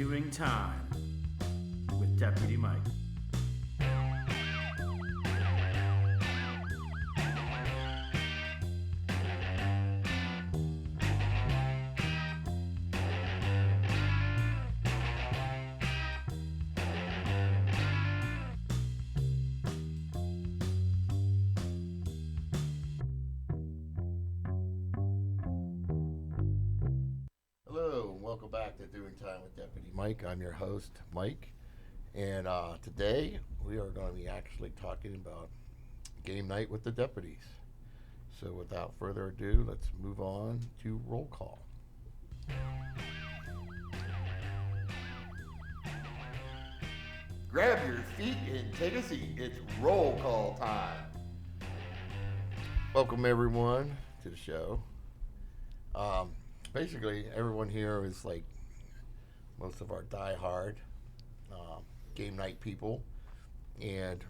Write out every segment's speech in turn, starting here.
Doing Time with Deputy Mike. Hello, and welcome back to Doing Time with Deputy Mike. I'm your host, Mike, and today we are going to be actually talking about game night with the deputies. So without further ado, let's move on to roll call. Grab your feet and take a seat. It's roll call time. Welcome everyone to the show. Basically, everyone here is like most of our die-hard game night people, and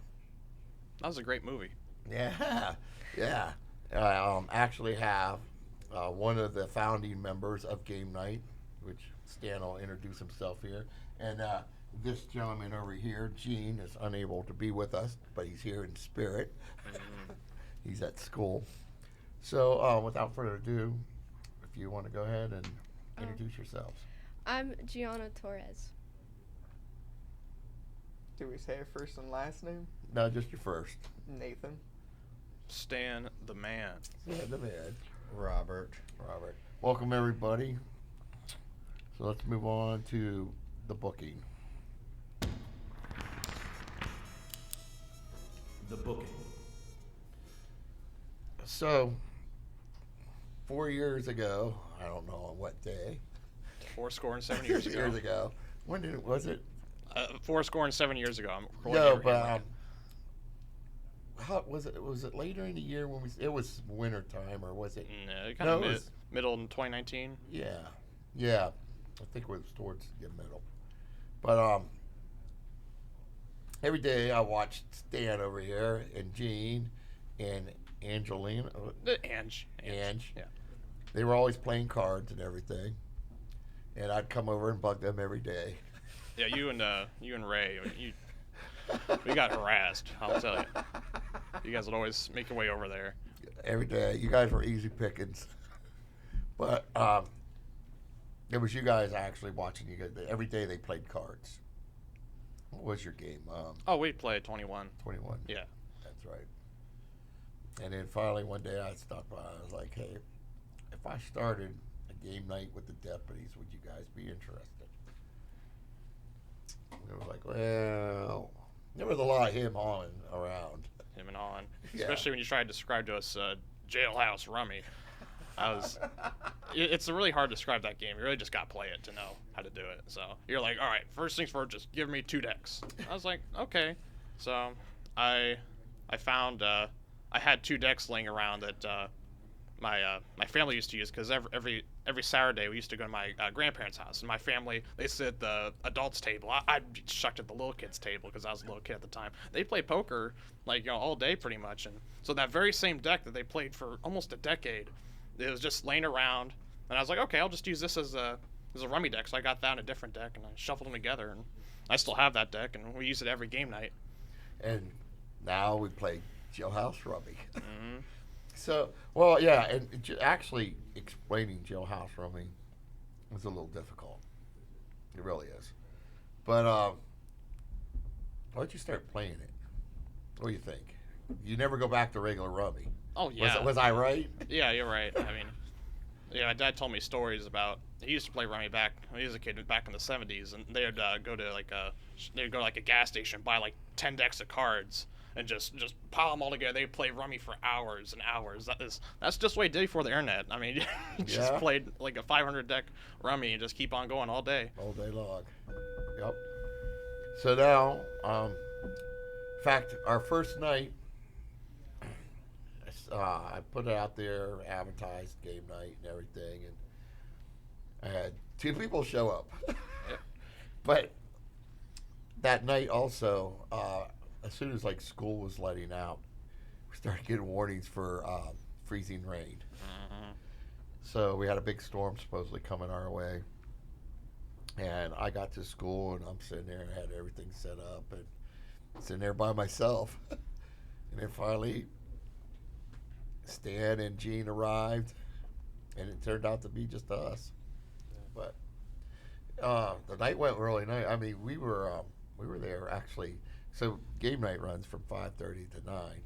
That was a great movie. yeah, yeah. I actually have one of the founding members of Game Night, which Stan will introduce himself here, and this gentleman over here, Gene, is unable to be with us, but he's here in spirit. He's at school. So, without further ado, if you want to go ahead and introduce yourselves. I'm Gianna Torres. Do we say a first and last name? No, just your first. Nathan. Stan the man. Yeah, the man. Robert. Welcome, everybody. So let's move on to the booking. The booking. So, 4 years ago, I don't know on what day. 7 years ago. Years ago. When was it? 7 years ago. I'm recording No, every but game. how was it? Was it later in the year when we? It was winter time, or was it? No, kind No, of it was- middle in 2019. Yeah. I think it was towards the middle. But every day I watched Stan over here and Gene and Angelina. Ange. Ange. Yeah. They were always playing cards and everything, and I'd come over and bug them every day. Yeah, you and Ray, we got harassed. I'll tell you. You guys would always make your way over there. Every day. You guys were easy pickings. But it was you guys actually watching you guys. Every day they played cards. What was your game? Oh, we played 21. 21. Yeah. That's right. And then finally one day I stopped by. I was like, hey, if I started a game night with the deputies, would you guys be interested? And it was like, well, there was a lot of him on around. Him and on. Yeah. Especially when you tried to describe to us Jailhouse Rummy. It's really hard to describe that game. You really just got to play it to know how to do it. So you're like, all right, first things first, just give me 2 decks. I was like, okay. So I found I had 2 decks laying around that my family used to use because every Saturday we used to go to my grandparents' house, and my family, they sit at the adults table. I'd be shucked at the little kids table because I was a little kid at the time. They play poker all day pretty much, and so that very same deck that they played for almost a decade, it was just laying around, and I was like, okay, I'll just use this as a rummy deck. So I got that in a different deck, and I shuffled them together, and I still have that deck, and we use it every game night. And now we play Jailhouse Rummy. Mm-hmm. So, well, yeah, and actually explaining Jailhouse Rummy was a little difficult. It really is. But why don't you start playing it? What do you think? You never go back to regular Rummy. Oh yeah. Was I right? Yeah, you're right. I mean, yeah, my dad told me stories about he used to play rummy back when he was a kid back in the 70s, and they'd go to like a gas station, buy like 10 decks of cards, and just pile them all together. They'd play rummy for hours and hours. That's just what he did before the internet. I mean, he just played like a 500 deck rummy and just keep on going all day. All day long. Yep. So now, in fact, our first night, I put it out there, advertised game night and everything, and I had 2 people show up. Yeah. But that night also, as soon as like school was letting out, we started getting warnings for freezing rain. Mm-hmm. So we had a big storm supposedly coming our way. And I got to school, and I'm sitting there and had everything set up, and sitting there by myself. And then finally, Stan and Gene arrived, and it turned out to be just us. But the night went really nice. I mean, we were there actually. So game night runs from 5:30 to 9.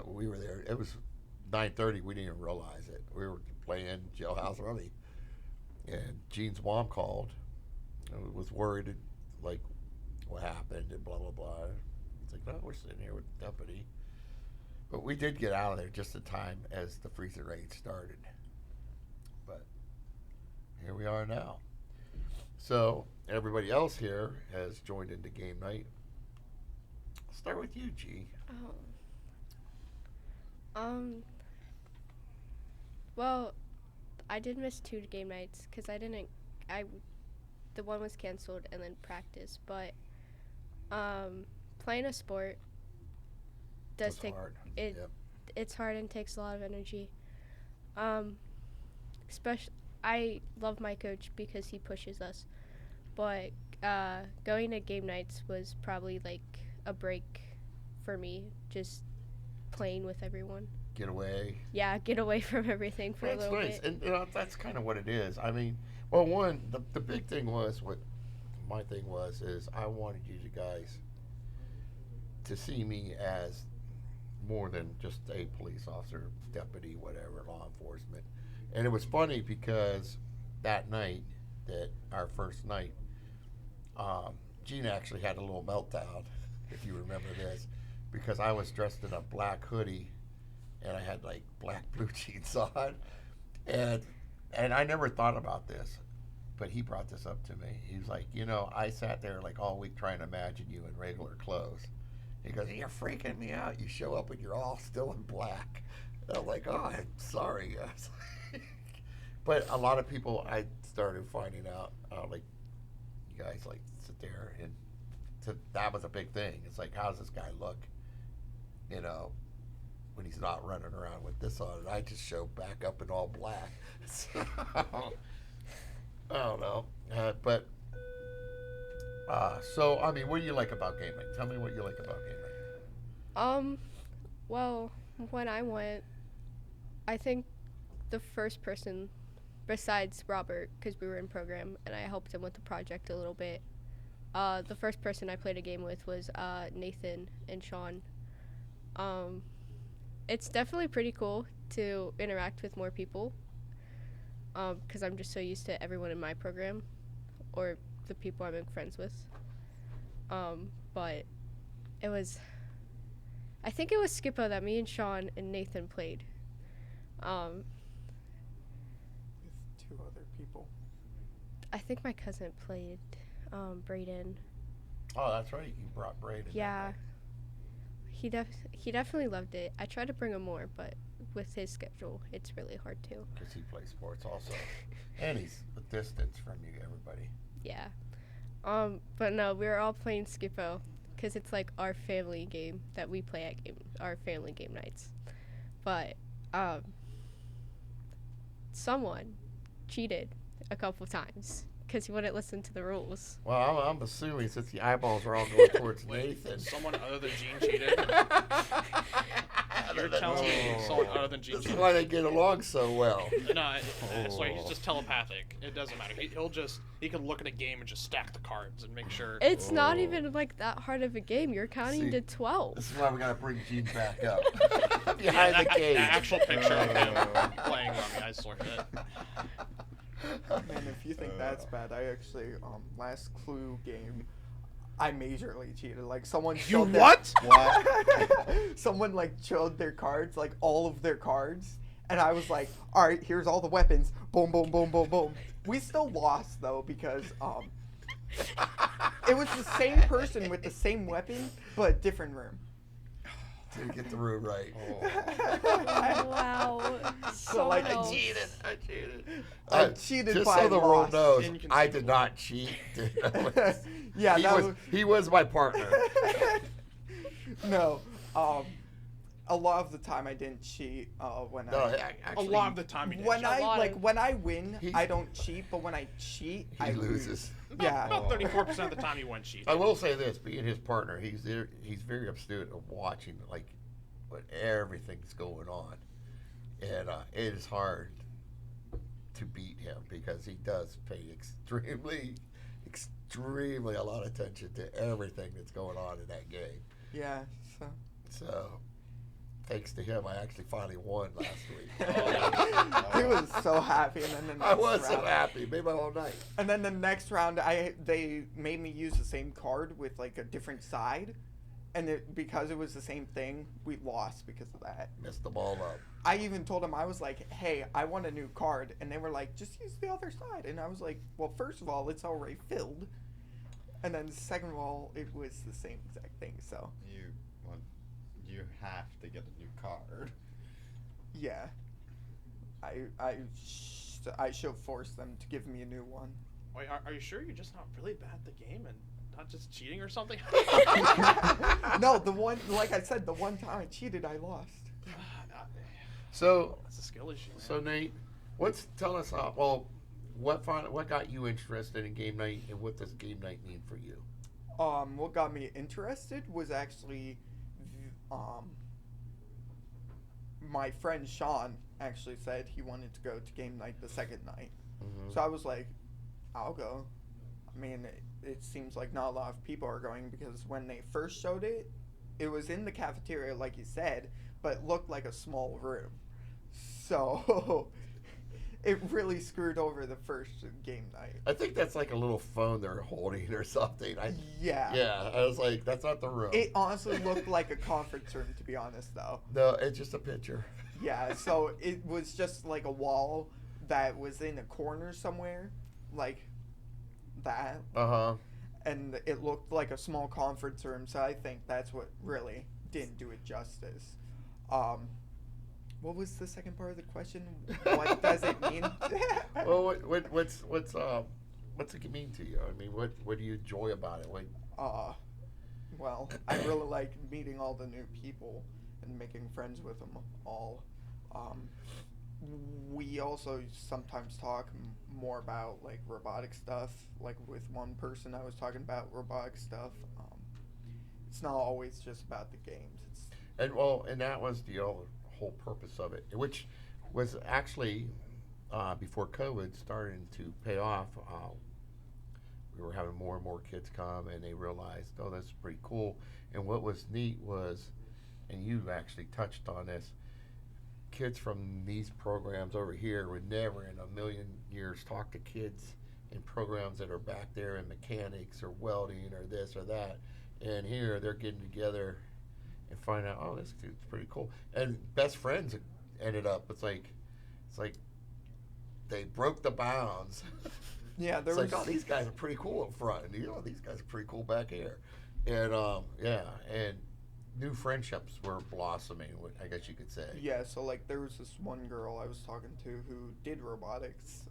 We were there. It was 9:30. We didn't even realize it. We were playing Jailhouse Robbie, and Gene's mom called. And was worried, like, what happened and blah blah blah. It's like, no, we're sitting here with the deputy. But we did get out of there just in time as the freezing rain started. But here we are now. So everybody else here has joined into game night. I'll start with you, G. Well, I did miss 2 game nights because the one was canceled and then practice. But playing a sport does take hard. it. Yep. It's hard and takes a lot of energy. Especially, I love my coach because he pushes us. But going to game nights was probably like a break for me, just playing with everyone. Get away. Yeah, get away from everything for a That's little nice. bit. And that's kind of what it is. I mean, well, one, the big thing was, what my thing was, is I wanted you guys to see me as more than just a police officer, deputy, whatever, law enforcement. And it was funny because that night, our first night, Gene actually had a little meltdown, if you remember this, because I was dressed in a black hoodie and I had like black blue jeans on, and I never thought about this, but he brought this up to me. He was like, I sat there like all week trying to imagine you in regular clothes. He goes, you're freaking me out. You show up and you're all still in black. And I'm like, oh, I'm sorry. But a lot of people, I started finding out, like, you guys like sit there, and that was a big thing. It's like, how does this guy look, when he's not running around with this on? And I just show back up in all black. So, I don't know. So, I mean, what do you like about game night? Tell me what you like about game night. Well, when I went, I think the first person, besides Robert, because we were in program and I helped him with the project a little bit, the first person I played a game with was Nathan and Sean. It's definitely pretty cool to interact with more people, because I'm just so used to everyone in my program or the people I'm friends with. But I think it was Skippo that me and Sean and Nathan played. With 2 other people. I think my cousin played, Braden. Oh, that's right. You brought Braden. Yeah. He definitely loved it. I tried to bring him more, but with his schedule, it's really hard to. Because he plays sports also. And he's a distance from you, everybody. Yeah. But no, we were all playing Skippo because it's like our family game that we play at our family game nights. But someone cheated a couple times because he wouldn't listen to the rules. Well, I'm assuming since the eyeballs are all going towards Wait, Nathan. someone other than Gene cheated? You're telling me someone other than Gene That's cheated? why they get along so well. No, sorry, he's just telepathic. It doesn't matter. He can look at a game and just stack the cards and make sure. It's not even like that hard of a game. You're counting to 12. This is why we got to bring Gene back up. Behind the cage. The actual picture of him playing Rummy, I swear to it. Man, if you think that's bad, I actually, last Clue game, I majorly cheated. Like, someone showed what? Someone, like, showed their cards, like, all of their cards, and I was like, alright, here's all the weapons. Boom, boom, boom, boom, boom. We still lost, though, because, it was the same person with the same weapon, but different room. Didn't get the room right. Wow. So, like, else. I cheated. I cheated just by so the world loss. knows, I Inconceivable. did not cheat. Yeah, he was my partner. No, a lot of the time I didn't cheat. When No, I A lot of the time you did. when I lot like of- when I win, He's- I don't cheat. But when I cheat, he I loses. Yeah. About 34% of the time you went cheating. I will say this: being his partner, he's very astute of watching like what everything's going on, and it is hard to beat him because he does pay extremely a lot of attention to everything that's going on in that game. Yeah. So. So, thanks to him, I actually finally won last week. He was so happy, and then the next I was so round, happy, made my whole night. And then the next round, they made me use the same card with like a different side, and because it was the same thing, we lost because of that. Messed the ball up. I even told them, I was like, hey, I want a new card, and they were like, just use the other side, and I was like, well, first of all, it's already filled, and then second of all, it was the same exact thing. So You have to get a new card. yeah, I should force them to give me a new one. Wait, are you sure you're just not really bad at the game and not just cheating or something? No, the one, like I said, the one time I cheated, I lost. So, That's a skill issue. Man. So Nate, tell us what got you interested in game night, and what does game night mean for you? What got me interested was actually, my friend Sean actually said he wanted to go to game night the second night. Mhm. So I was like, I'll go. I mean, it seems like not a lot of people are going because when they first showed it, it was in the cafeteria, like you said, but it looked like a small room. So it really screwed over the first game night. I think that's like a little phone they're holding or something. Yeah. Yeah, I was like, that's not the room. It honestly looked like a conference room, to be honest, though. No, it's just a picture. Yeah, so it was just like a wall that was in a corner somewhere, like that. Uh-huh. And it looked like a small conference room, so I think that's what really didn't do it justice. What was the second part of the question? What does it mean? Well, what's it mean to you? I mean, what do you enjoy about it? Well, I really like meeting all the new people and making friends with them all. We also sometimes talk more about like robotic stuff. Like with one person, I was talking about robotic stuff. It's not always just about the games. And that was the whole purpose of it, which was actually before COVID started to pay off. We were having more and more kids come, and they realized, oh, that's pretty cool. And what was neat was, and you actually touched on this, kids from these programs over here would never in a million years talk to kids in programs that are back there in mechanics or welding or this or that. And here they're getting together and find out, oh, this dude's pretty cool. And best friends ended up, it's like they broke the bounds. Yeah, there It's was. like, oh, these guys are pretty cool up front. And, these guys are pretty cool back here. And, and new friendships were blossoming, I guess you could say. Yeah, so like there was this one girl I was talking to who did robotics.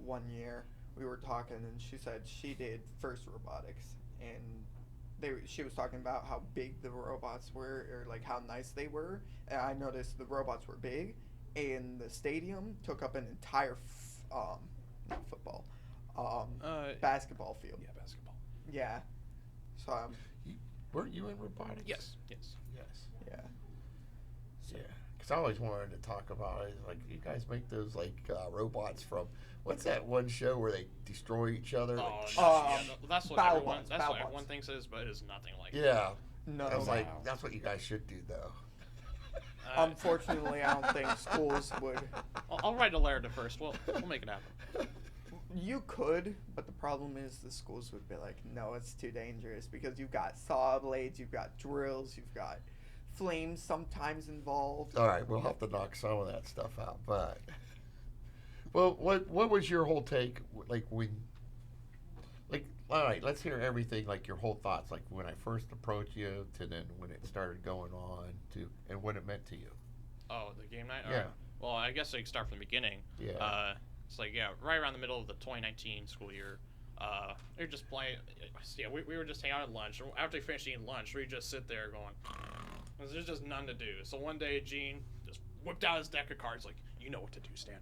One year we were talking, and she said she did first robotics, and she was talking about how big the robots were, or like how nice they were. And I noticed the robots were big, and the stadium took up an entire not football, basketball field. Yeah, basketball. Yeah. So Weren't you in robotics? Yes. Yes. yeah. Yeah. Because I always wanted to talk about it. Like, you guys make those, like, robots from, what's that one show where they destroy each other? Oh, Like, yeah, that's what everyone. Battlebots, That's what Battlebots. everyone thinks it is, but it is nothing like it. yeah. No. I was no. like, that's what you guys should do, though. Unfortunately, I don't think schools would. I'll write a letter to first. We'll make it happen. You could, but the problem is the schools would be like, no, it's too dangerous because you've got saw blades, you've got drills, you've got flames sometimes involved. All right, we'll have to knock some of that stuff out. But, well, what was your whole take? Like, all right, let's hear everything, like your whole thoughts, like when I first approached you to then when it started going on to, and what it meant to you. Oh, the game night? Yeah. Alright. Well, I guess I can start from the beginning. Yeah. It's like, yeah, right around the middle of the 2019 school year. We were just playing. Yeah, we were just hanging out at lunch. After we finished eating lunch, we just sit there going, There's just none to do. So one day, Gene just whipped out his deck of cards, like, you know what to do, Stan.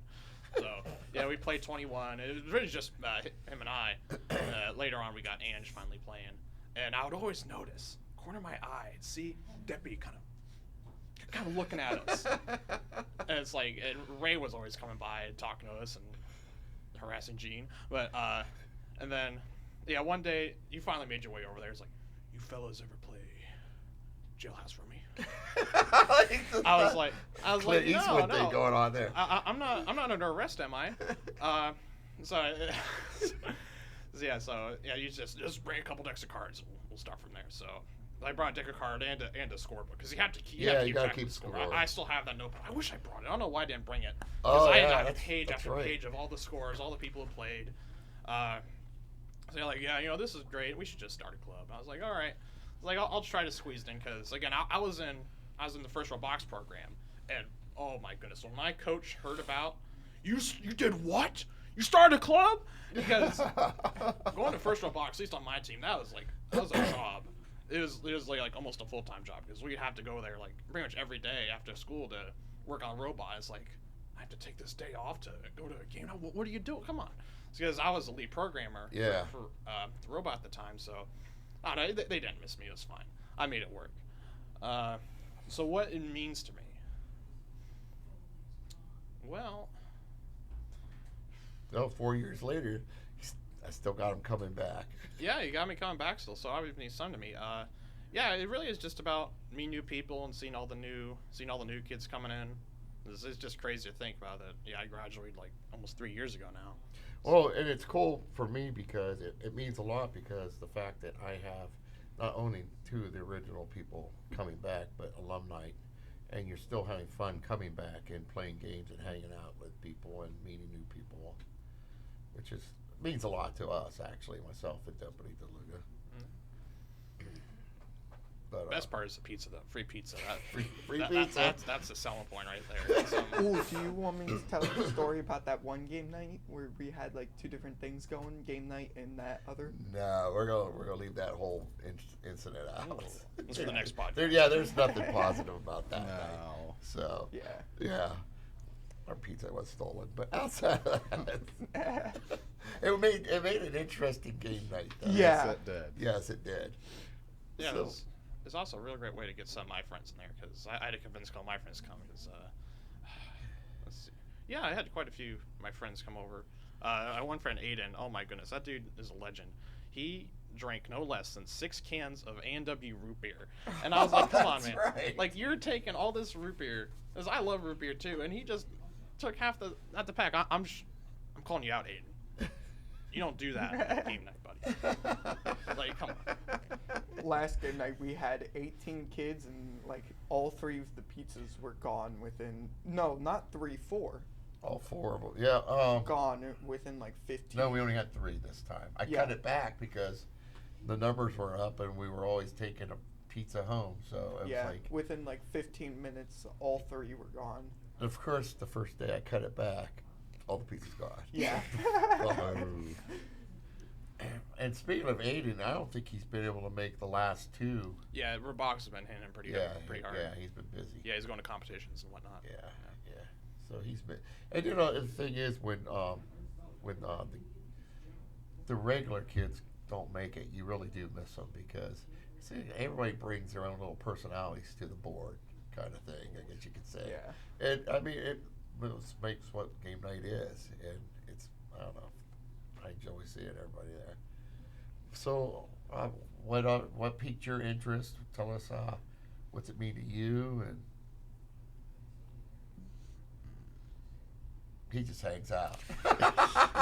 So, yeah, we played 21. It was really just him and I. Later on, we got Ange finally playing. And I would always notice, corner of my eye, I'd see Deputy kind of looking at us. And it's like, and Ray was always coming by and talking to us and harassing Gene. But, and then, yeah, one day, you finally made your way over there. It's like, you fellas ever play Jailhouse for me? I was like, Clint Eastwood no. thing going on there. I'm not under arrest, am I? So you just bring a couple decks of cards. We'll start from there. So I brought a deck of cards and a scorebook because you have to keep track of the score. I still have that notebook. I wish I brought it. I don't know why I didn't bring it. Because I had page after page of all the scores, all the people who played. So they're like, yeah, this is great. We should just start a club. I was like, all right. Like I'll try to squeeze it in because again I was in the first row box program, and oh my goodness, when my coach heard about you did what? You started a club? Because going to first row box, at least on my team, that was a job. It was like almost a full-time job because we'd have to go there like pretty much every day after school to work on robots. Like I have to take this day off to go to a game. What do you do? Come on, it's because I was the lead programmer for the robot at the time, so. I don't know, they didn't miss me. It was fine. I made it work. So what it means to me? Well... 4 years later, I still got him coming back. Yeah, you got me coming back still, so obviously he's son to me. Yeah, it really is just about meeting new people and seeing all the new kids coming in. This is just crazy to think about that. Yeah, I graduated like almost 3 years ago now. Well, and it's cool for me because it means a lot because the fact that I have not only two of the original people coming back, but alumni, and you're still having fun coming back and playing games and hanging out with people and meeting new people, which means a lot to us, actually, myself and Deputy DeLuga. But, best part is the pizza, though. Free pizza. Free pizza. That's the selling point right there. Ooh, do you want me to tell the story about that one game night where we had like two different things going, game night and that other? No, we're gonna leave that whole incident out. That's for the next podcast. There's nothing positive about that night. So yeah, our pizza was stolen, but outside of that, it made an interesting game night. Though. Yeah, Yes, it did. Yes, it did. Yeah, So, it's also a real great way to get some of my friends in there because I had to convince all my friends to come because let's see. Yeah, I had quite a few of my friends come over. One friend, Aiden, oh my goodness, that dude is a legend. He drank no less than 6 cans of A&W root beer. And I was like, come on, man. Right. Like, you're taking all this root beer, because I love root beer too, and he just took half the pack. I'm calling you out, Aiden. You don't do that at game night, buddy. Like, come on. Last game night we had 18 kids and like all 3 of the pizzas were gone within not 3, 4. All 4 of them. Yeah. Gone within like 15. No, we only had 3 this time. I cut it back because the numbers were up and we were always taking a pizza home. So it was like within like 15 minutes, all 3 were gone. Of course, the first day I cut it back, all the pizza's gone. Yeah. And speaking of Aiden, I don't think he's been able to make the last 2. Yeah, Robox has been hitting him pretty hard. Yeah, he's been busy. Yeah, he's going to competitions and whatnot. Yeah. So he's been, and the thing is when the regular kids don't make it, you really do miss them because everybody brings their own little personalities to the board, kind of thing. I guess you could say. Yeah. And I mean, it makes what game night is, and it's I don't know. I enjoy seeing everybody there. So, what piqued your interest? Tell us what's it mean to you, and he just hangs out.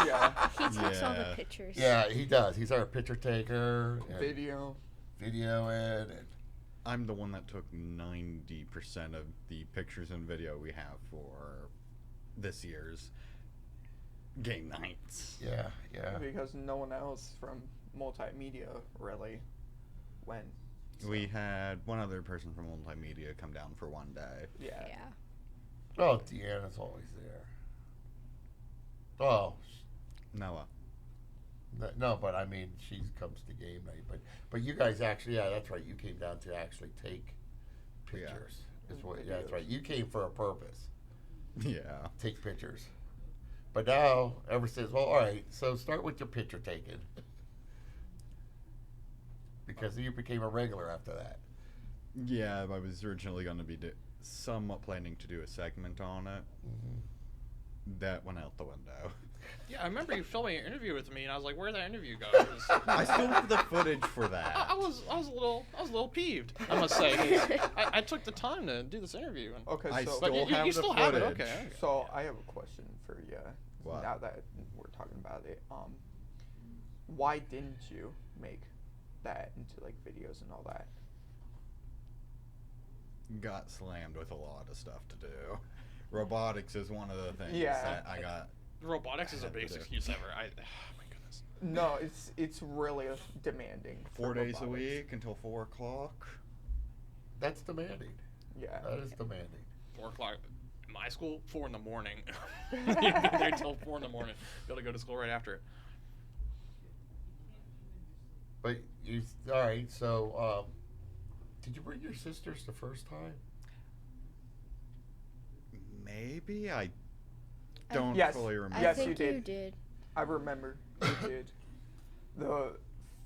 Yeah. He takes all the Yeah. pictures. Yeah, he does. He's our picture taker. And Video. videoing, and I'm the one that took 90% of the pictures and video we have for this year's game nights. yeah. Because no one else from multimedia really went. We had one other person from multimedia come down for one day. Yeah. Yeah. Oh, Deanna's always there. Oh, Noah. no, but I mean, she comes to game night. But you guys actually, yeah, that's right. You came down to actually take Yeah. pictures. Yeah, that's right. You came for a purpose. Yeah. Take pictures. But now, ever since, well, all right, so start with your picture taking. Because you became a regular after that. Yeah, I was originally going to be somewhat planning to do a segment on it. That went out the window. Yeah, I remember you filming an interview with me, and I was like, "Where'd that interview go?" 'Cause I still have the footage for that. I was a little peeved, I must say. 'Cause I took the time to do this interview. And, Okay, I so but still you have the still have it, footage. okay. so I have a question for you. What? Now that we're talking about it, why didn't you make that into like videos and all that? Got slammed with a lot of stuff to do. Robotics is one of the things Yeah. that I got. Robotics is a had to biggest do. excuse ever. Oh my goodness. No, it's really demanding. for 4 days a robotics. week until 4 o'clock. That's demanding. Yeah. That is demanding. 4 o'clock. In my school, 4 in the morning. You'd be there till 4 in the morning. Be able to go to school right after it. But you, all right, so, did you bring your sisters the first time? Maybe I don't Yes. fully remember. I Yes, think you you did. did. I remember you did. The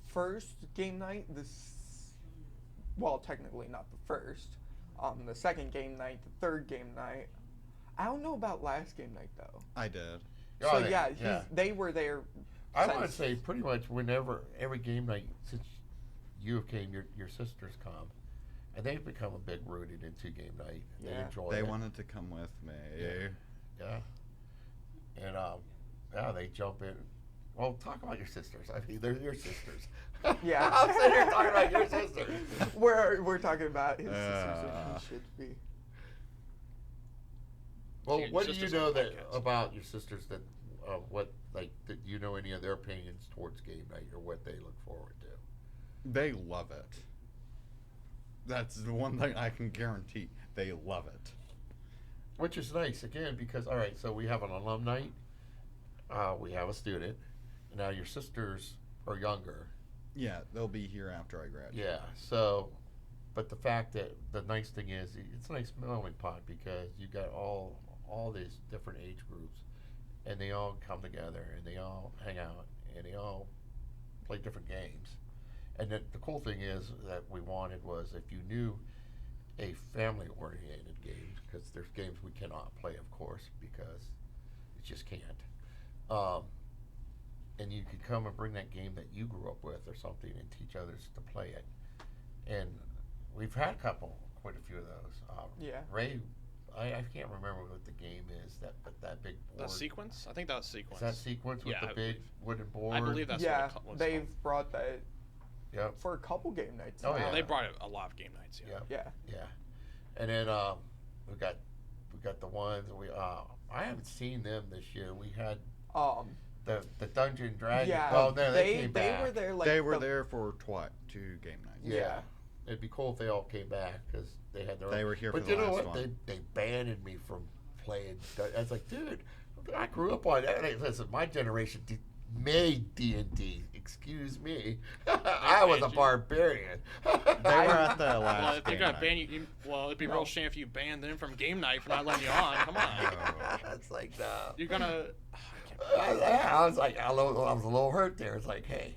first game night, well, technically not the first. The second game night, the third game night. I don't know about last game night though. I did. So Oh, yeah, they were there. I want to since- say pretty much whenever, every game night since you came, your sisters come, and they've become a big rooted into game night. They Yeah. enjoy They it. wanted to come with me. Yeah. And yeah, they jump in. Well, talk about your sisters. I mean, they're your sisters. Yeah. I'm sitting here talking about your sisters. We're talking about his sisters and he should be. Well, Your what do you sisters know on the that podcast. about your sisters that what like that you know any of their opinions towards game night or what they look forward to? They love it. That's the one thing I can guarantee. They love it. Which is nice again because all right, so we have an alum night, we have a student. Now your sisters are younger. Yeah, they'll be here after I graduate. Yeah. So, but the fact that the nice thing is it's a nice melting pot because you got all these different age groups, and they all come together and they all hang out and they all play different games. And the cool thing is that we wanted was if you knew a family-oriented game, because there's games we cannot play, of course, because it just can't. And you could come and bring that game that you grew up with or something and teach others to play it. And we've had quite a few of those. Yeah. Ray, I can't remember what the game is, but that big board. The sequence? I think that was sequence. Is that sequence with Yeah, the I big believe- wooden board? I believe that's Yeah, what it was they've called. brought that Yep. for a couple game nights. Oh, now. yeah. They brought it a lot of game nights. Yeah. Yep. Yeah. Yeah. And then we got the ones I haven't seen them this year. We had the Dungeon Dragon. Yeah. Oh no, they came they back. were there like they were the- there for 2 game nights. Yeah. It'd be cool if they all came back because they had their. They own. were here But for you the know last what? one. They banned me from playing. I was like, dude, I grew up on that. Listen, my generation made D&D. Excuse me. I was a banned you? barbarian. They were at the Well, last if they're game gonna night. ban you, well, it'd be No. real shame if you banned them from game night for not letting you on. Come on. It's like, no. You're gonna. I was like, I was a little hurt there. It's like, hey,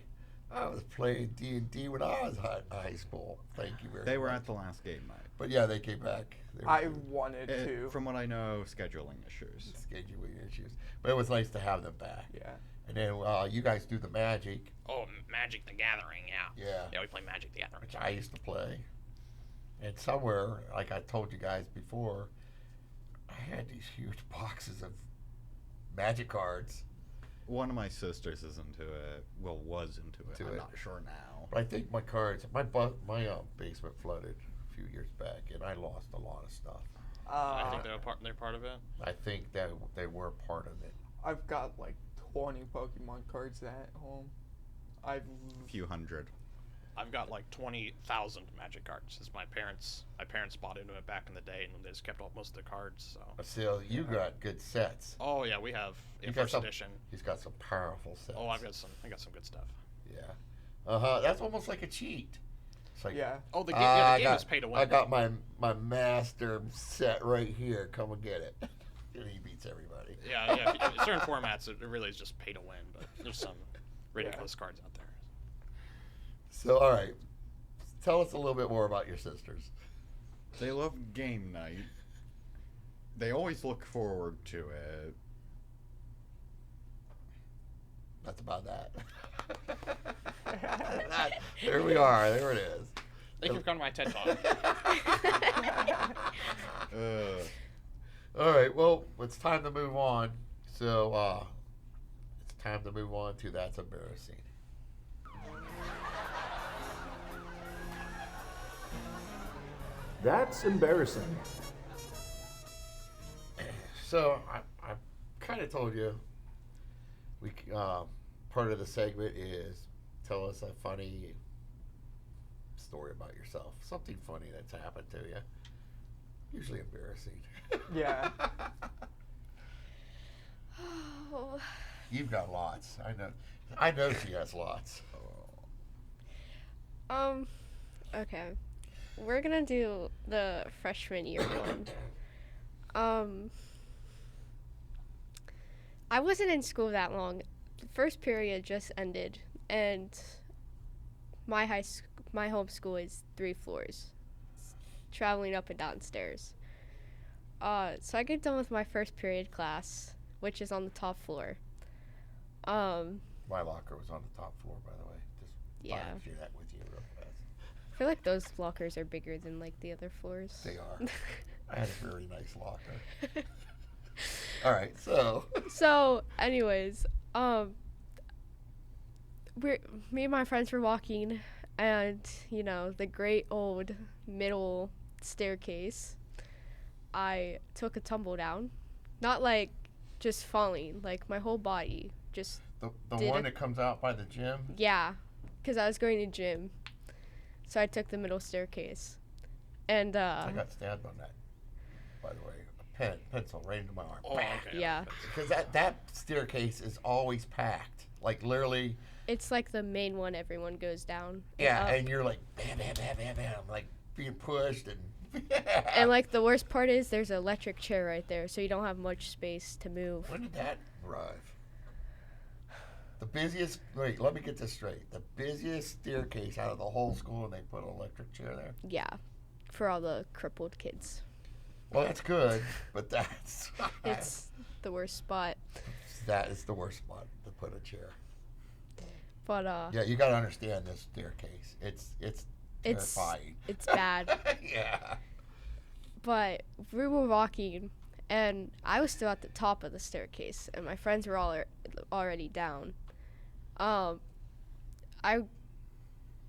I was playing D&D when I was in high school. Thank you very much. They were at the last game night. But yeah, they came back. They were I good. wanted to. From what I know, scheduling issues. Scheduling issues. But it was nice to have them back. Yeah. And then you guys do the Magic, Oh, Magic the Gathering, yeah. Yeah. Yeah, we play Magic the Gathering. which I used to play. And somewhere, like I told you guys before, I had these huge boxes of Magic cards. One of my sisters is into it. Well, was into it. To I'm it. not sure now. But I think my cards, my basement flooded a few years back, and I lost a lot of stuff. I think they're part of it. I think that they were part of it. I've got like 20 Pokemon cards at home. A few hundred. I've got like 20,000 Magic cards. It's my parents bought into it back in the day, and they just kept all most of the cards. So. So you got good sets. Oh yeah, we have You got first some- edition. He's got some powerful sets. Oh, I got some good stuff. Yeah. That's almost like a cheat. It's like, Yeah. Oh, the game I is pay to win. I got my master set right here. Come and get it. And he beats everybody. Yeah. In certain formats, it really is just pay to win, but there's some ridiculous cards out there. So, all right. Tell us a little bit more about your sisters. They love game night. They always look forward to it. That's about that. There we are. There it is. Thank you for coming to my TED Talk. All right. Well, it's time to move on. So, it's time to move on to That's Embarrassing. That's embarrassing. So, I kind of told you, part of the segment is tell us a funny story about yourself. Something funny that's happened to you. Usually embarrassing. Yeah. Oh. You've got lots. I know she has lots. Okay. We're gonna do the freshman year one. I wasn't in school that long. The first period just ended, and my home school is 3 floors, traveling up and down stairs. So I get done with my first period class, which is on the top floor. My locker was on the top floor, by the way. Just Yeah. thought I'd share that with you real fast. I feel like those lockers are bigger than like the other floors. They are. I had a very nice locker. All right, so. So, anyways, me and my friends were walking, and the great old middle staircase. I took a tumble down, not like just falling, like my whole body just. The one that comes out by the gym? Yeah, because I was going to gym, so I took the middle staircase, and I got stabbed on that, by the way. Pencil right into my arm. Oh, okay. Yeah. Because that staircase is always packed. Like, literally. It's like the main one everyone goes down. Yeah, up. and you're like, bam, bam, bam, bam, bam. Like, being pushed and. And like the worst part is there's an electric chair right there, so you don't have much space to move. When did that arrive? The busiest. Wait, let me get this straight. The busiest staircase out of the whole school, and they put an electric chair there. Yeah, for all the crippled kids. Well, that's good, but that's. It's the worst spot. That is the worst spot to put a chair. But Yeah, you got to understand this staircase. It's terrifying. It's bad. Yeah. But we were walking, and I was still at the top of the staircase, and my friends were all already down.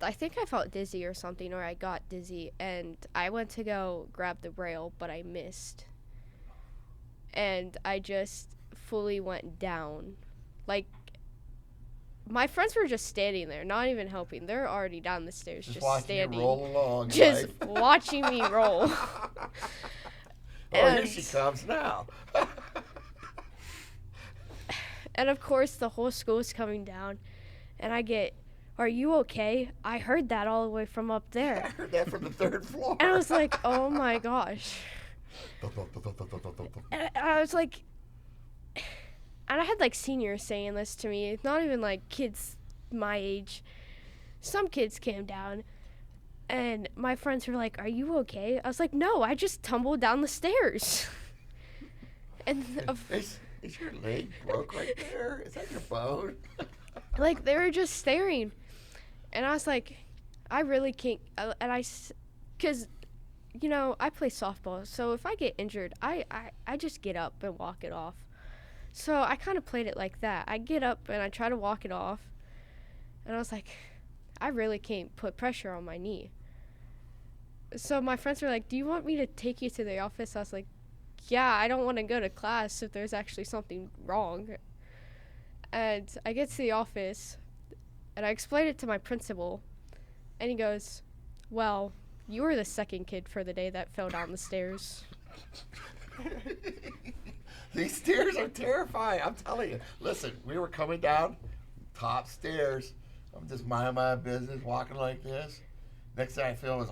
I think I felt dizzy or something, or I got dizzy, and I went to go grab the rail, but I missed. And I just fully went down. Like, my friends were just standing there, not even helping. They're already down the stairs, just watching standing. you roll along. Just like. watching me roll. Oh, here And- she comes now. And of course, the whole school is coming down, and I get, "Are you okay?" I heard that all the way from up I there. heard that from the 3rd floor. And I was like, oh my gosh. And I was like, and I had like seniors saying this to me, not even like kids my age. Some kids came down, and my friends were like, "Are you okay?" I was like, "No, I just tumbled down the stairs." And Is your leg broke right there? Is that your bone? like they were just staring, and I was like, I really can't. Because I play softball, so if I get injured, I just get up and walk it off. So I kind of played it like that. I get up and I try to walk it off, and I was like, I really can't put pressure on my knee. So my friends were like, "Do you want me to take you to the office?" I was like, "Yeah, I don't want to go to class if there's actually something wrong." And I get to the office, and I explain it to my principal, and he goes, "Well, you were the second kid for the day that fell down the stairs." These stairs are terrifying. I'm telling you. Listen, we were coming down top stairs. I'm just minding my business, walking like this. Next thing I feel is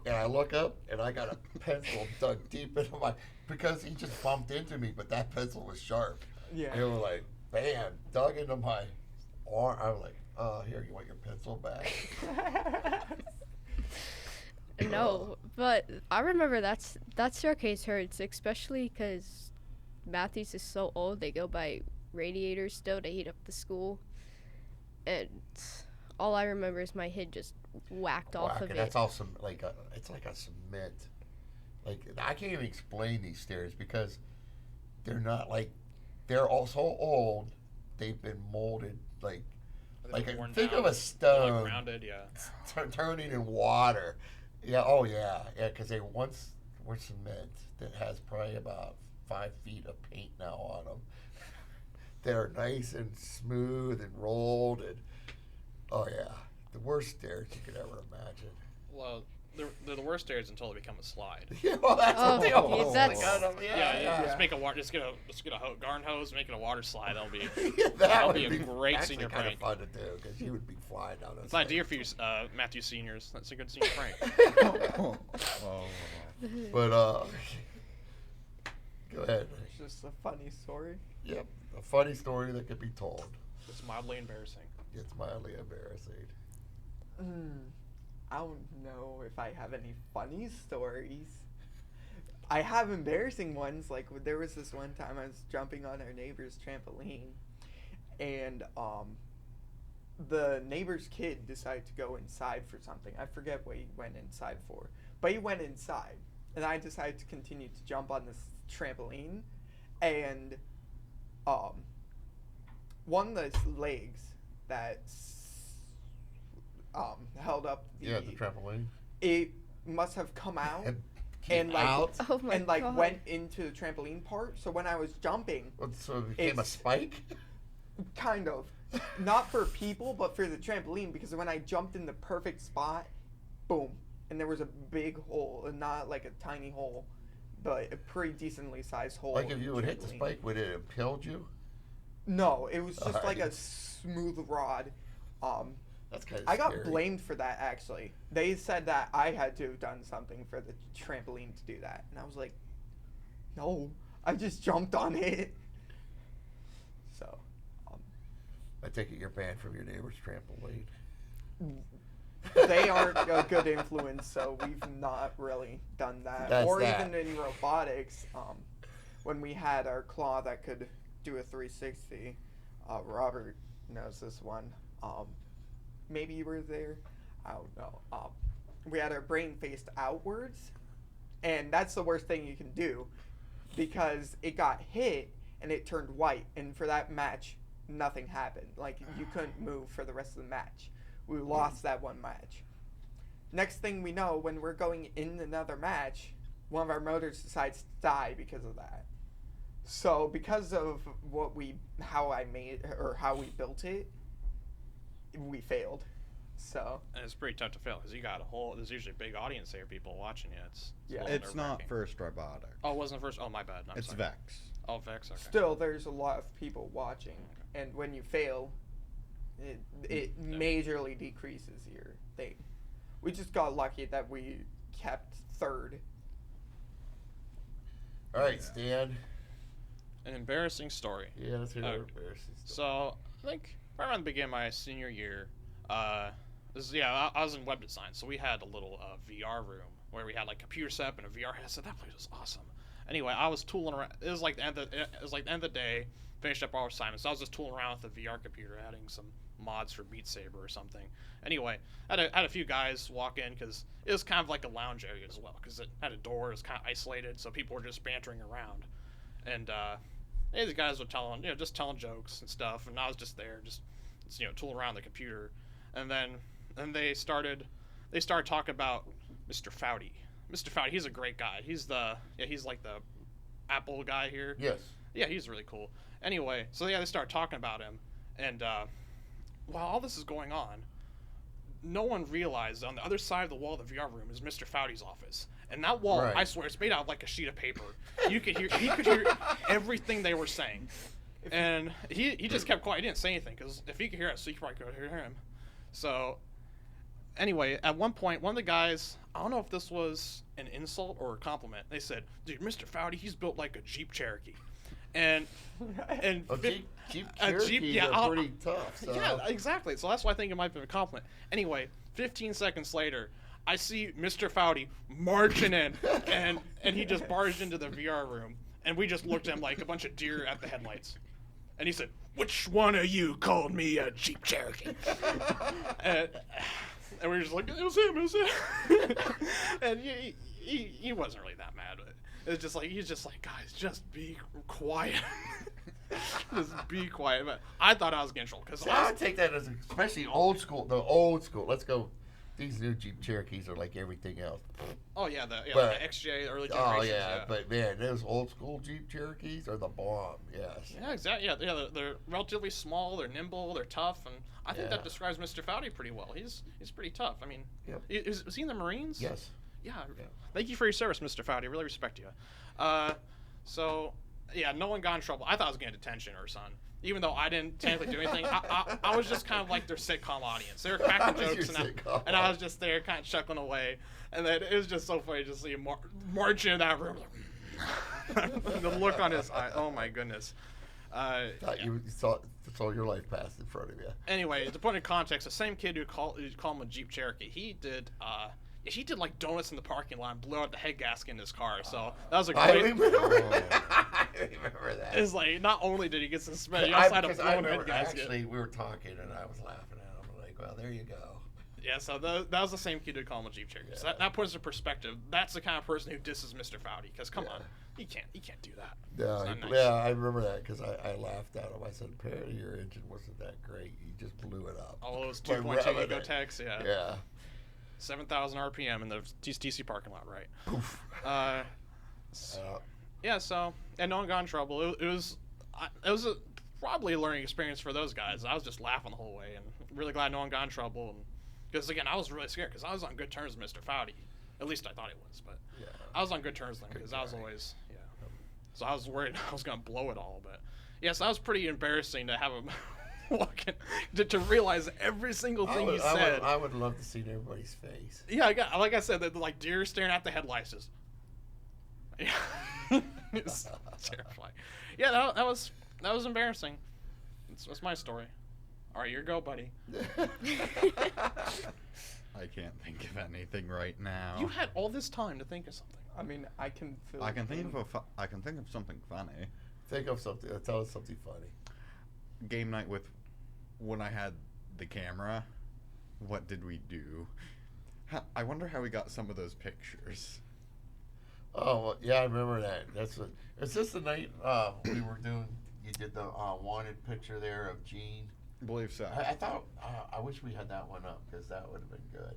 and I look up and I got a pencil dug deep into my, because he just bumped into me, but that pencil was sharp. Yeah. It was like, bam, dug into my arm. I was like, here, you want your pencil back? No, but I remember that staircase hurts, especially because Matthews is so old. They go by radiators still to heat up the school, and all I remember is my head just whacked off of And it. that's all some it's like a cement. Like, I can't even explain these stairs because they're not like, they're all so old. They've been molded like Worn think down, of a stone like rounded, yeah. turning in water. Yeah. Oh yeah. Yeah. Because they once were cement that has probably about 5 feet of paint now on them. They're nice and smooth and rolled, and oh yeah, the worst stairs you could ever imagine. Well, they're the worst stairs until they become a slide. Yeah, well, that's Oh, what they yeah, almost that's- like on them. Yeah. Just make a water. Just get a garden hose, make it a water slide. That'll be That that'll would be a great senior kind of prank. fun to do because you would be flying down those. It's an idea for you, Matthew seniors. That's a good senior prank. Oh. But go ahead. It's just a funny story. Yep, a funny story that could be told. It's mildly embarrassing. It's mildly embarrassing. I don't know if I have any funny stories. I have embarrassing ones. Like, there was this one time I was jumping on our neighbor's trampoline, and the neighbor's kid decided to go inside for something. I forget what he went inside for, but he went inside, and I decided to continue to jump on this trampoline, and one of the legs that held up the trampoline. it must have come out And and like out. Oh my and like God. went into the trampoline part. So when I was jumping, So it became a It's- spike. kind of, not for people but for the trampoline, because when I jumped in the perfect spot, boom, and there was a big hole, and not like a tiny hole, but a pretty decently sized hole. Like if in you would hit the trampoline. spike, would it impale you? No, it was just like Alrighty. a smooth rod. That's kind of I got scary. blamed for that, actually. They said that I had to have done something for the trampoline to do that. And I was like, no, I just jumped on it. So, I take it you're banned from your neighbor's trampoline. they aren't a good influence, so we've not really done that. That's or that. even in robotics, when we had our claw that could do a 360, Robert knows this one. Maybe you were there. I don't know. We had our brain faced outwards, and that's the worst thing you can do, because it got hit and it turned white, and for that match, nothing happened. Like, you couldn't move for the rest of the match. We lost that one match. Next thing we know, when we're going in another match, one of our motors decides to die because of that. So because of how we built it, we failed. So And it's pretty tough to fail because you got there's usually a big audience there, people watching you. It's a Yeah. little It's not nerve-wracking. First Robotic. Oh, it wasn't first. Oh, my bad. I'm It's sorry. Vex. Oh, Vex. Okay. still, there's a lot of people watching, and when you fail, it majorly decreases your thing. We just got lucky that we kept third. All right, Stan. An embarrassing story. Yeah, let's hear Okay. another embarrassing story. So, I think right around the beginning of my senior year, I was in web design, so we had a little VR room where we had like computer setup and a VR headset. That place was awesome. Anyway, I was tooling around. It was like the end of the day. Finished up our assignments. So I was just tooling around with the VR computer, adding some mods for Beat Saber or something. Anyway, I had a few guys walk in because it was kind of like a lounge area as well, because it had a door. It was kind of isolated, so people were just bantering around. And these guys were telling jokes and stuff, and I was just there, just tooling around the computer. And then they started talking about Mr. Foudy. Mr. Foudy, he's a great guy. He's like the Apple guy here. Yes. Yeah, he's really cool. Anyway, so they started talking about him, and while all this is going on, no one realized on the other side of the wall of the VR room is Mr. Foudy's office. And that wall, Right. I swear, it's made out of like a sheet of paper. He could hear everything they were saying. And he just kept quiet. He didn't say anything, because if he could hear us, he probably could hear him. So anyway, at one point, one of the guys, I don't know if this was an insult or a compliment. They said, "Dude, Mr. Foudy, he's built like a Jeep Cherokee," and Oh, Jeep a Cherokees Jeep, yeah, are pretty tough. So. yeah, exactly. So that's why I think it might have been a compliment. Anyway, 15 seconds later, I see Mr. Foudy marching in, and he just barged into the VR room, and we just looked at him like a bunch of deer at the headlights, and he said, "Which one of you called me a Jeep Cherokee?" and we were just like, "It was him." And he wasn't really that mad. It was just like, he's just like, "Guys, just be quiet." Just be quiet. But I thought I was getting trolled because I would take that as, especially old school. The old school. Let's go. These new Jeep Cherokees are like everything else. oh yeah, the But- XJ early generations. Oh yeah, but man, those old school Jeep Cherokees are the bomb. Yes. yeah, exactly. Yeah, they're relatively small. They're nimble. They're tough, and I think Yeah. that describes Mr. Foudy pretty well. He's pretty tough. I mean, Yep. was he in the Marines? Yes. Yeah. Yeah. Thank you for your service, Mr. Foudy. I really respect you. So yeah, no one got in trouble. I thought I was getting detention or something. Even though I didn't technically do anything, I was just kind of like their sitcom audience. They were cracking I was jokes, your sitcom and I was just there, kind of chuckling away. And then it was just so funny to see him march into that room. The look on his eye. Oh my goodness. Thought you saw your life pass in front of you. Anyway, to put it in context, the same kid who called him a Jeep Cherokee, he did like donuts in the parking lot and blew out the head gasket in his car. So that was a I great. remember. I remember that. It's like not only did he get suspended, he also had a Because blown head remember, gasket. actually, we were talking and I was laughing at him. I'm like, well, there you go. Yeah, so that was the same kid who called him a Jeep Cherokee. So Yeah. that puts into perspective. That's the kind of person who disses Mr. Foudy. Because come Yeah. on, he can't do that. Yeah, It's not nice. yeah, I remember that because I laughed at him. I said, apparently your engine wasn't that great. You just blew it up. All those By 2.2 revving ego it. techs, yeah. Yeah. 7,000 RPM in the TC parking lot, right? Poof. Yeah, so, and no one got in trouble. It was probably a learning experience for those guys. I was just laughing the whole way, and really glad no one got in trouble. Because again, I was really scared because I was on good terms with Mr. Foudy. At least I thought he was, but Yeah. I was on good terms with him because I was guy. always So I was worried I was gonna blow it all, but yes, that was pretty embarrassing to have him walking to realize every single thing he said. I would love to see everybody's face. Yeah, like I said, the like deer staring at the headlights. Just, yeah, it's terrifying. Yeah, that was embarrassing. That's my story. All right, your go, buddy. I can't think of anything right now. You had all this time to think of something. I mean, I can feel. I can think of something funny. Think of something. Tell us something funny. Game night with when I had the camera. What did we do? I wonder how we got some of those pictures. Oh, well, yeah, I remember that. Is this the night we were doing? You did the wanted picture there of Gene. I believe so. I thought I wish we had that one up because that would have been good.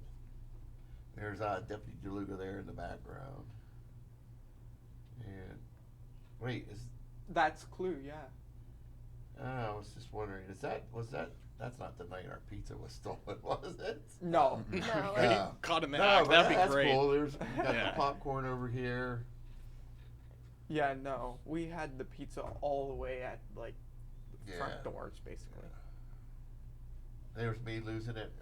There's Deputy DeLuca there in the background. And wait, That's Clue, yeah. I was just wondering, that's not the night our pizza was stolen, was it? No. No. Yeah. Caught him in No, act. but That'd be that's great. cool. There's got Yeah. the popcorn over here. Yeah, no. We had the pizza all the way at like the Yeah. front doors, basically. There's me losing it.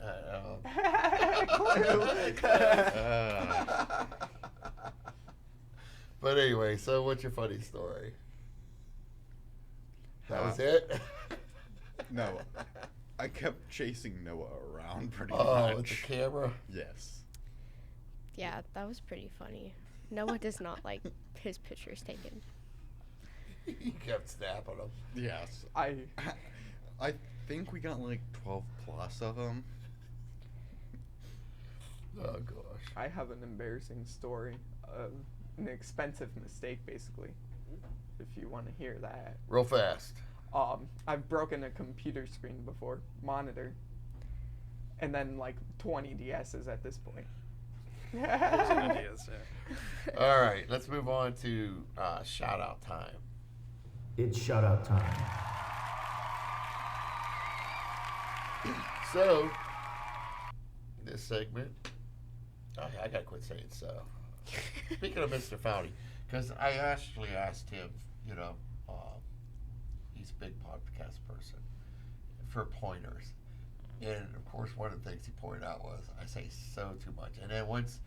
But anyway, so what's your funny story? That was it? No, I kept chasing Noah around pretty Oh, with the much. camera? Yes. Yeah, that was pretty funny. Noah does not like his pictures taken. You kept snapping them. Yes. I think we got like 12 plus of them. Oh, gosh. I have an embarrassing story of an expensive mistake, basically. If you want to hear that. Real fast. I've broken a computer screen before, monitor, and then like 20 DSs at this point. Ideas, yeah. All right, let's move on to shout out time. It's shout out time. So, this segment, I gotta quit saying so. Speaking of Mr. Foudy, because I actually asked him, he's a big podcast person, for pointers. And of course, one of the things he pointed out was, I say so too much. And then once,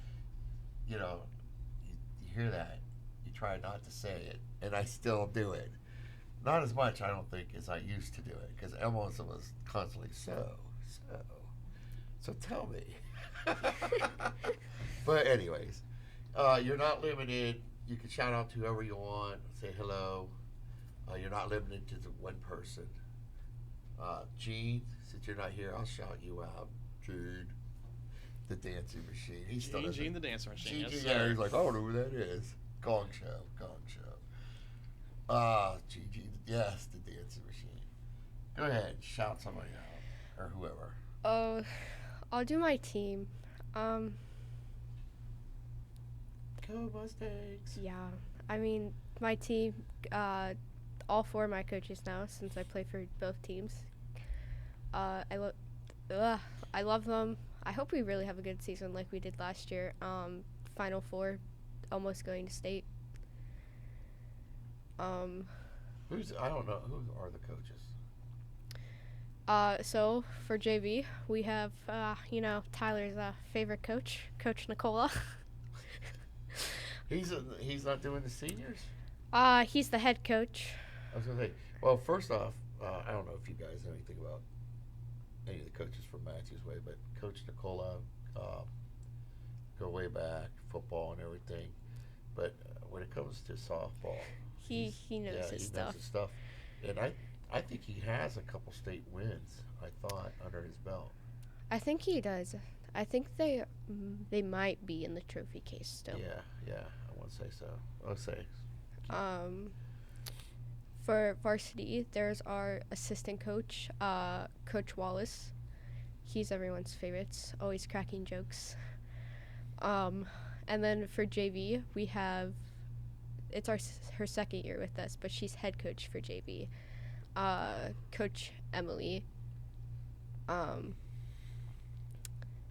you know, you hear that, you try not to say it, and I still do it. Not as much, I don't think, as I used to do it, because Emma was constantly so tell me. But anyways, you're not limited. You can shout out to whoever you want, say hello. You're not limited to the one person. Gene, since you're not here, I'll shout you out. Gene, the dancing machine. He still doesn't. Gene the dancing machine. Gene, Yes, yeah, sir. he's like, I don't know who that is. Gong show. Gene, yes, the dancing machine. Go ahead, shout somebody out, or whoever. I'll do my team. Go Mustangs. Yeah. I mean, my team, all four of my coaches now, since I play for both teams. I love them. I hope we really have a good season like we did last year. Final Four, almost going to state. I don't know, who are the coaches? So for JV, we have, Tyler's favorite coach, Coach Nicola. He's not doing the seniors? He's the head coach. I was going to say, well, first off, I don't know if you guys know anything about any of the coaches from Matthews Way, but Coach Nicola, go way back, football and everything. But when it comes to softball, He knows his stuff. Knows his stuff. And I think he has a couple state wins, I thought, under his belt. I think he does. I think they might be in the trophy case still. Yeah, I want to say so. I'll say. For varsity, there's our assistant coach, Coach Wallace. He's everyone's favorites, always cracking jokes. And then for JV, we have, it's her second year with us, but she's head coach for JV. Coach Emily.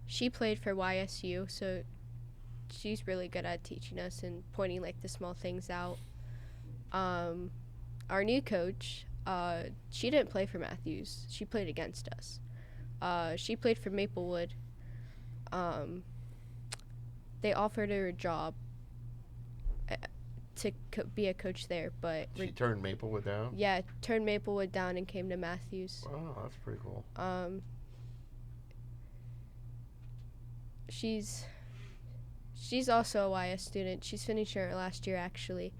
She played for YSU, so she's really good at teaching us and pointing like the small things out. Our new coach, she didn't play for Matthews. She played against us. She played for Maplewood. They offered her a job to be a coach there, but She turned Maplewood down? yeah, turned Maplewood down and came to Matthews. Oh, that's pretty cool. She's also a YS student. She's finishing her last year actually.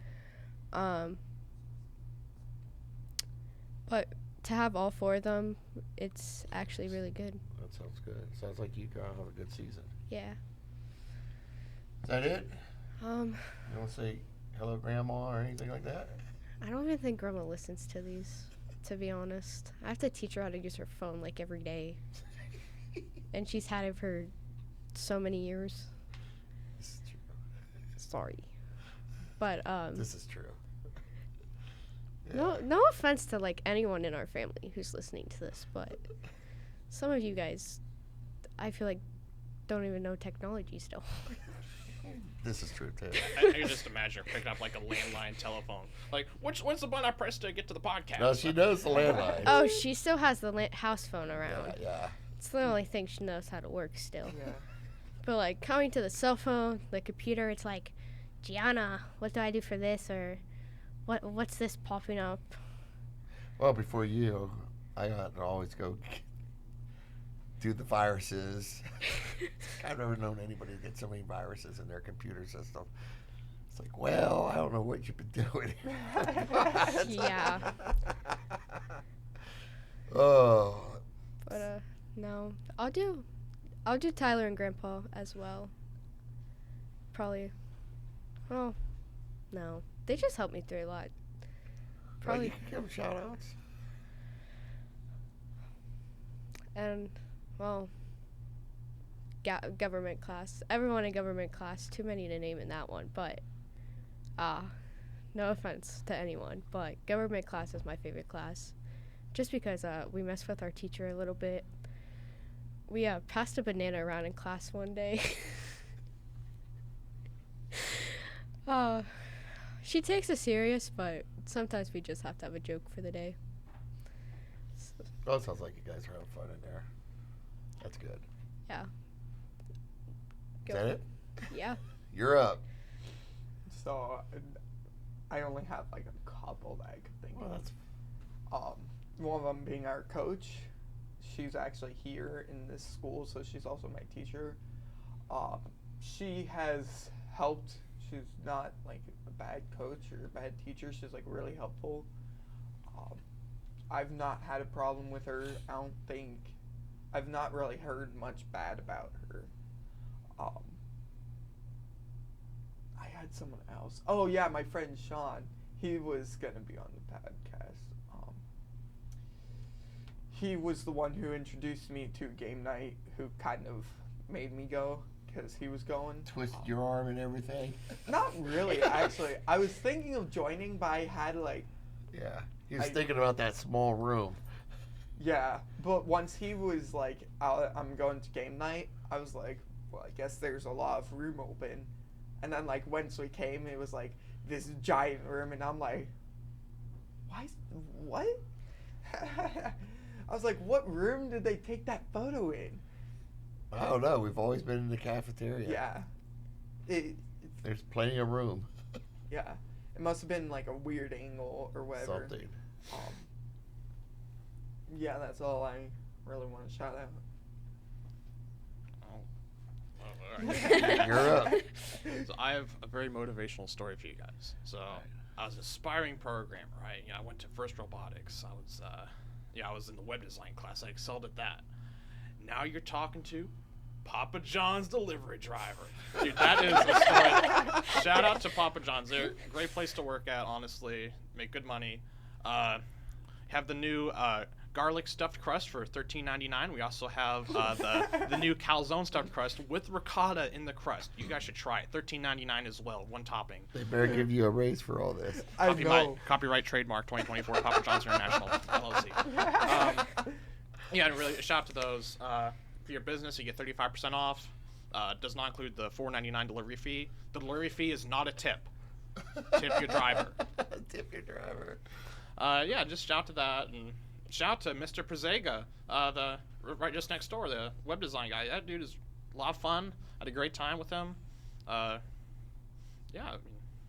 But to have all four of them, it's actually really good. That sounds good. Sounds like you gotta have a good season. Yeah. Is that it? You You want to say hello, Grandma, or anything like that? I don't even think Grandma listens to these, to be honest. I have to teach her how to use her phone like every day. And she's had it for so many years. This is true. Sorry. But This is true. no offense to like anyone in our family who's listening to this, but some of you guys, I feel like, don't even know technology still. This is true too. I can just imagine her picking up like a landline telephone. Like, what's the button I press to get to the podcast? No, she knows the landline. Oh, she still has the house phone around. Yeah. It's the only thing she knows how to work still. Yeah. But like coming to the cell phone, the computer, it's like, Gianna, what do I do for this, or what's this popping up? Well, before you, I got to always go do the viruses. I've never known anybody to get so many viruses in their computer system. It's like, well, I don't know what you've been doing. Yeah. Oh. But no, I'll do Tyler and Grandpa as well. Probably. Well, no, they just helped me through a lot. Probably. Probably. You can give them shout outs. And well, government class. Everyone in government class. Too many to name in that one, but no offense to anyone, but government class is my favorite class, just because we messed with our teacher a little bit. We passed a banana around in class one day. She takes it serious, but sometimes we just have to have a joke for the day. Well, it sounds like you guys are having fun in there. That's good. Yeah. Is that it? Yeah. You're up. So I only have like a couple that I could think Well, of. that's One of them being our coach. She's actually here in this school, so she's also my teacher. She has helped. She's not like a bad coach or a bad teacher. She's like really helpful. I've not had a problem with her. I don't think. I've not really heard much bad about her. I had someone else. Oh yeah, my friend Sean. He was gonna be on the podcast. He was the one who introduced me to game night, who kind of made me go because he was going. twisted your arm and everything. Not really, actually. I was thinking of joining, but I had like, Yeah. He was thinking about that small room. yeah. But once he was like, I'm going to game night, I was like, well, I guess there's a lot of room open. And then like once we came, it was like this giant room, and I'm like, what? I was like, what room did they take that photo in? I don't know. We've always been in the cafeteria. Yeah. There's plenty of room. Yeah. It must have been like a weird angle or whatever. Something. Yeah, that's all I really want to shout out. All right. You're up. So I have a very motivational story for you guys. So I was an aspiring programmer, right? I went to First Robotics. I was in the web design class. I excelled at that. Now you're talking to Papa John's delivery driver. Dude, that is a story. Shout out to Papa John's. They're a great place to work at, honestly. Make good money. Have the new garlic stuffed crust for $13.99. We also have the new calzone stuffed crust with ricotta in the crust. You guys should try it. $13.99 as well, one topping. They better give you a raise for all this. I know. Copyright trademark 2024 Papa John's International LLC. Yeah, and really, shout out to those. For your business, you get 35% off. Does not include the $4.99 delivery fee. The delivery fee is not a tip. Tip your driver. Tip your driver. Yeah, just shout to that, and shout to Mr. Prezega, right just next door, the web design guy. That dude is a lot of fun. I had a great time with him. Yeah, I mean,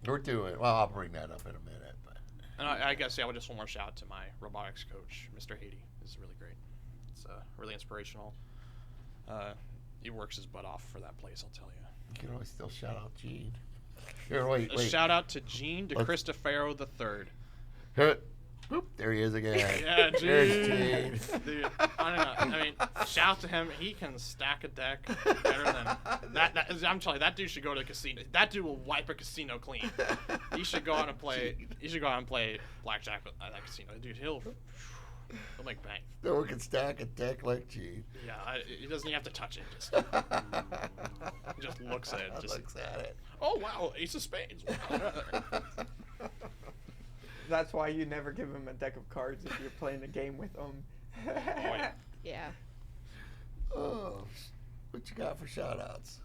We're doing. Well, I'll bring that up in a minute. But and I guess yeah, just one more shout to my robotics coach, Mr. Haiti. This is really great. It's really inspirational. He works his butt off for that place, I'll tell you. you can always still shout out Gene. Here, wait. A shout out to Gene DeCristofaro III. Here, whoop, there he is again. Yeah, There's Gene. Dude, I don't know. I mean, shout out to him. He can stack a deck better than that. I'm telling you, that dude should go to a casino. That dude will wipe a casino clean. He should go out and play. He should go out and play blackjack at that casino. Dude, he'll make bank. No one can stack a deck like Gene. Yeah, he doesn't even have to touch it. He just looks at it. Looks at it. Oh wow, ace of spades. Wow. That's why you never give him a deck of cards if you're playing a game with him. Oh, yeah. Yeah. Oh, what you got for shout outs?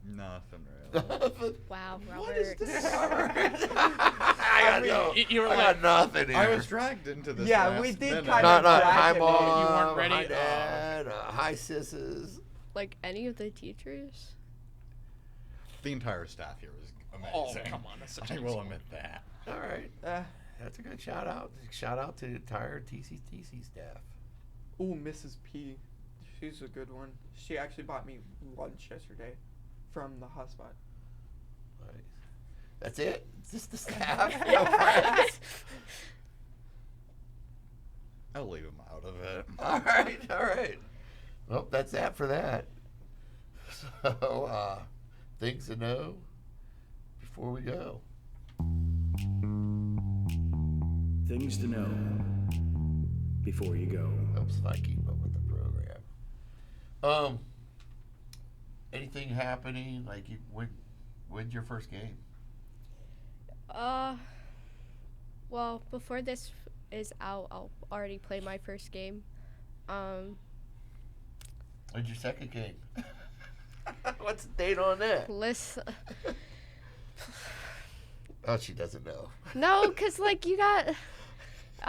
Nothing really. Wow, Robert. What is this? I got nothing here. I was dragged into this. Yeah, last we did minute. kind Not hi Dragging it. mom, You weren't ready? hi dad, hi sisses. Like any of the teachers? The entire staff here was Oh amazing. come on, that's such I a will admit that. All right, that's a good shout out. Shout out to the entire TCTC staff. Ooh, Mrs. P. She's a good one. She actually bought me lunch yesterday from the hotspot. Nice. That's it. It's just the staff. No friends. I'll leave him out of it. All right. Well, that's that for that. So, things to know before we go. Things to know before you go. Helps if I keep up with the program. Anything happening? Like, when's your first game? Well, before this is out, I'll already play my first game. When's your second game? What's the date on that? Oh, she doesn't know. No, because, like, I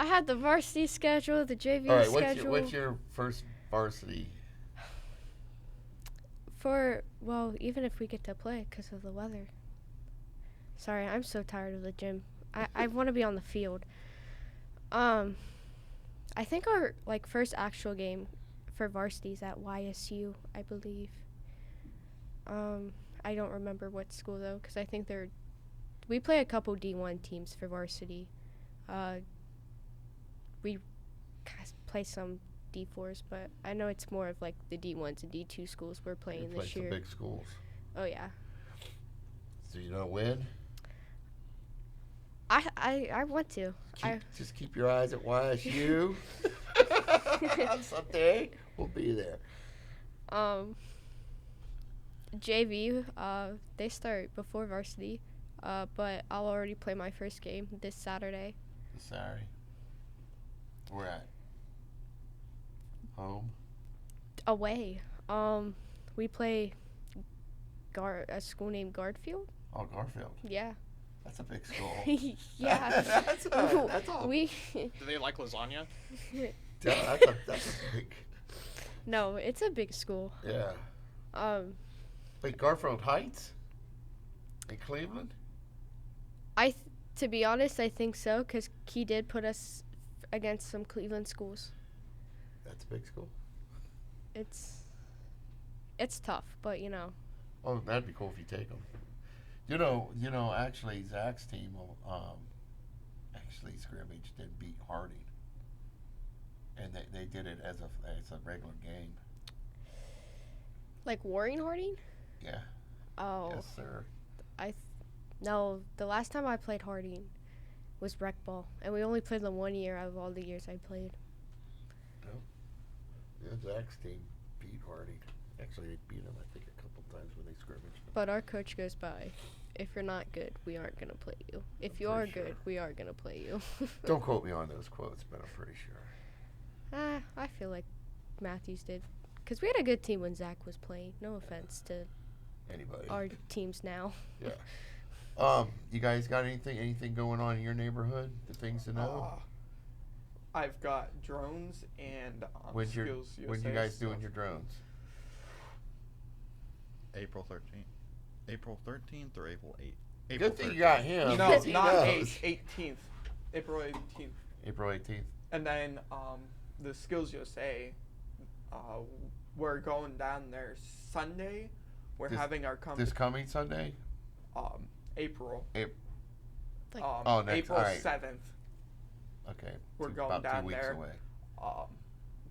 had the varsity schedule, the JV All right, schedule. what's your first varsity? Well, even if we get to play because of the weather. Sorry, I'm so tired of the gym. I want to be on the field. I think our first actual game for varsity is at YSU, I believe. I don't remember what school though, because I think we play a couple D1 teams for varsity. We play some D4s, but I know it's more of the D1s and D2 schools we're playing Play this some year. big schools. Oh yeah. So you don't win? I want to. Just keep your eyes at YSU. Someday we'll be there. JV, they start before varsity, but I'll already play my first game this Saturday. Sorry. Where at? Home? Away. We play a school named Garfield. Oh, Garfield. Yeah. That's a big school. Yeah. that's all. We. Do they like lasagna? That's a big. No, it's a big school. Yeah. Wait, Garfield Heights? In Cleveland? To be honest, I think so, because he did put us against some Cleveland schools. That's a big school. It's tough, but Oh, that'd be cool if you take them. Actually, Zach's team will actually scrimmaged and beat Harding, and they did it as a regular game. Like Warren Harding? Yeah. Oh. Yes, sir. No, the last time I played Harding was rec ball, and we only played them 1 year out of all the years I played. Yeah, Zach's team beat Harding. Actually, they beat him, I think, a couple times when they scrimmaged. But our coach goes by, if you're not good, we aren't going to play you. If you are good, we are going to play you. Don't quote me on those quotes, but I'm pretty sure. I feel like Matthews did. Because we had a good team when Zach was playing. No offense to Anybody. our teams now. Yeah. You guys got anything going on in your neighborhood? The things to know? I've got drones and When skills. you guys doing your drones? April 13th. April 13th or April 8th? Good thing you got him. No, He not knows. 18th. April 18th. April 18th. And then the Skills USA, we're going down there Sunday. We're having our This coming Sunday? April. Like, next. April All right. 7th. Okay. We're so going about down 2 weeks there. away.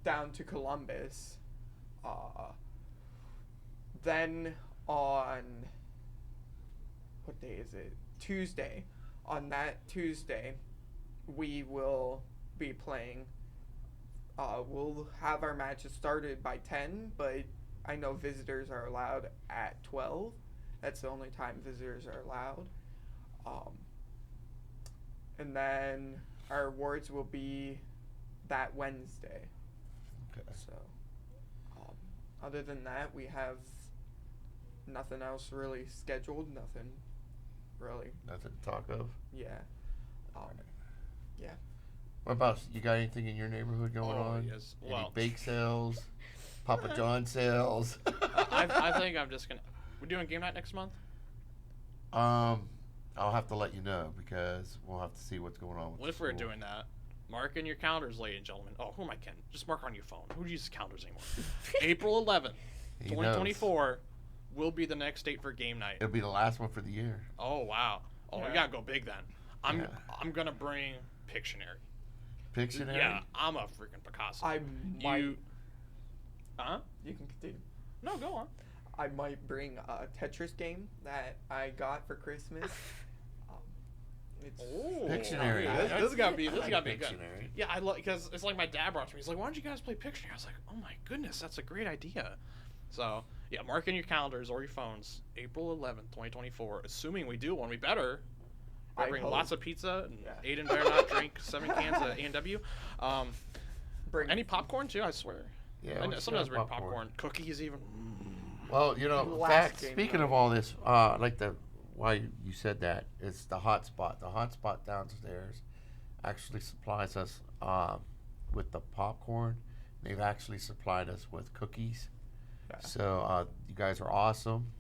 Down to Columbus. Then on what day is it? Tuesday. On that Tuesday, we will be playing. We'll have our matches started by 10, but I know visitors are allowed at 12. That's the only time visitors are allowed. And then our awards will be that Wednesday. Okay. So, other than that, we have nothing else really scheduled. Nothing really. Nothing to talk of. Yeah. Yeah. What about you? Got anything in your neighborhood going on? Yes. Any Well, bake sales? Papa John sales? I think I'm just gonna. We're doing game night next month. I'll have to let you know because we'll have to see what's going on with What the if we're school. doing that? Mark in your calendars, ladies and gentlemen. Oh, who am I kidding? Just mark on your phone. Who uses calendars anymore? April 11th, He 2024 will be the next date for game night. It'll be the last one for the year. Oh wow. Oh, Yeah. we gotta go big then. I'm Yeah. gonna bring Pictionary. Pictionary? Yeah, I'm a freaking Picasso. I might. You. Huh? You can continue. No, go on. I might bring a Tetris game that I got for Christmas. It's Oh, Pictionary. yeah, That's- this is gotta be. I This is like gotta be good. Pictionary. Yeah, I love because it's like my dad brought it to me. He's like, "Why don't you guys play Pictionary?" I was like, "Oh my goodness, that's a great idea." So yeah, mark in your calendars or your phones. April 11th, 2024. Assuming we do one, we better. I Bring hope. lots of pizza. And Yeah. Aiden better not drink 7 cans of A&W. bring Any popcorn too? I swear. Yeah. I we know, should sometimes have bring popcorn. Cookies even. Well, Last fact, game speaking night. of all this, why you said that, it's the hotspot. The hotspot downstairs actually supplies us with the popcorn. They've actually supplied us with cookies. Yeah. So you guys are awesome.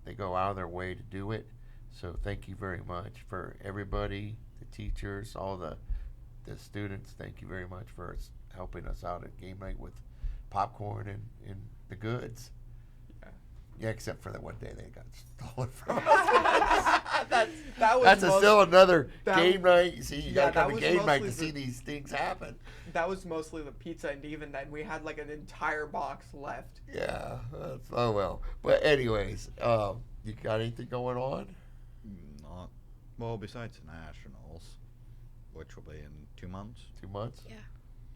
They go out of their way to do it. So thank you very much for everybody, the teachers, all the students. Thank you very much for helping us out at game night with popcorn and the goods. Yeah, except for that one day they got stolen from us. That's still another game night. You see, you gotta come to game night to see these things happen. That was mostly the pizza, and even then, we had like an entire box left. Yeah, oh well. But anyways, you got anything going on? Not well, besides nationals, which will be in 2 months. 2 months? Yeah.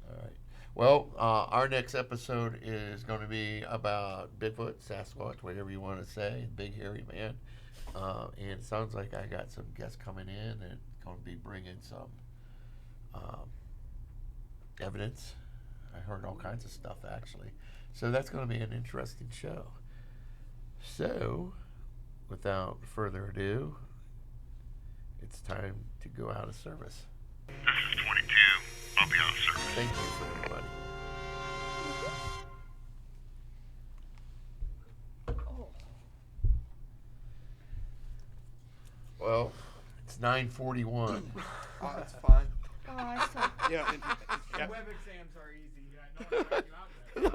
All right. Well, our next episode is going to be about Bigfoot, Sasquatch, whatever you want to say, big hairy man. And it sounds like I got some guests coming in and going to be bringing some evidence. I heard all kinds of stuff, actually. So that's going to be an interesting show. So, without further ado, it's time to go out of service. This is 22. I'll be out of service. Thank you for everybody. Oh. Well, it's 9:41. Oh, it's fine. Oh, I saw. Yeah. Web exams are easy. Yeah, no,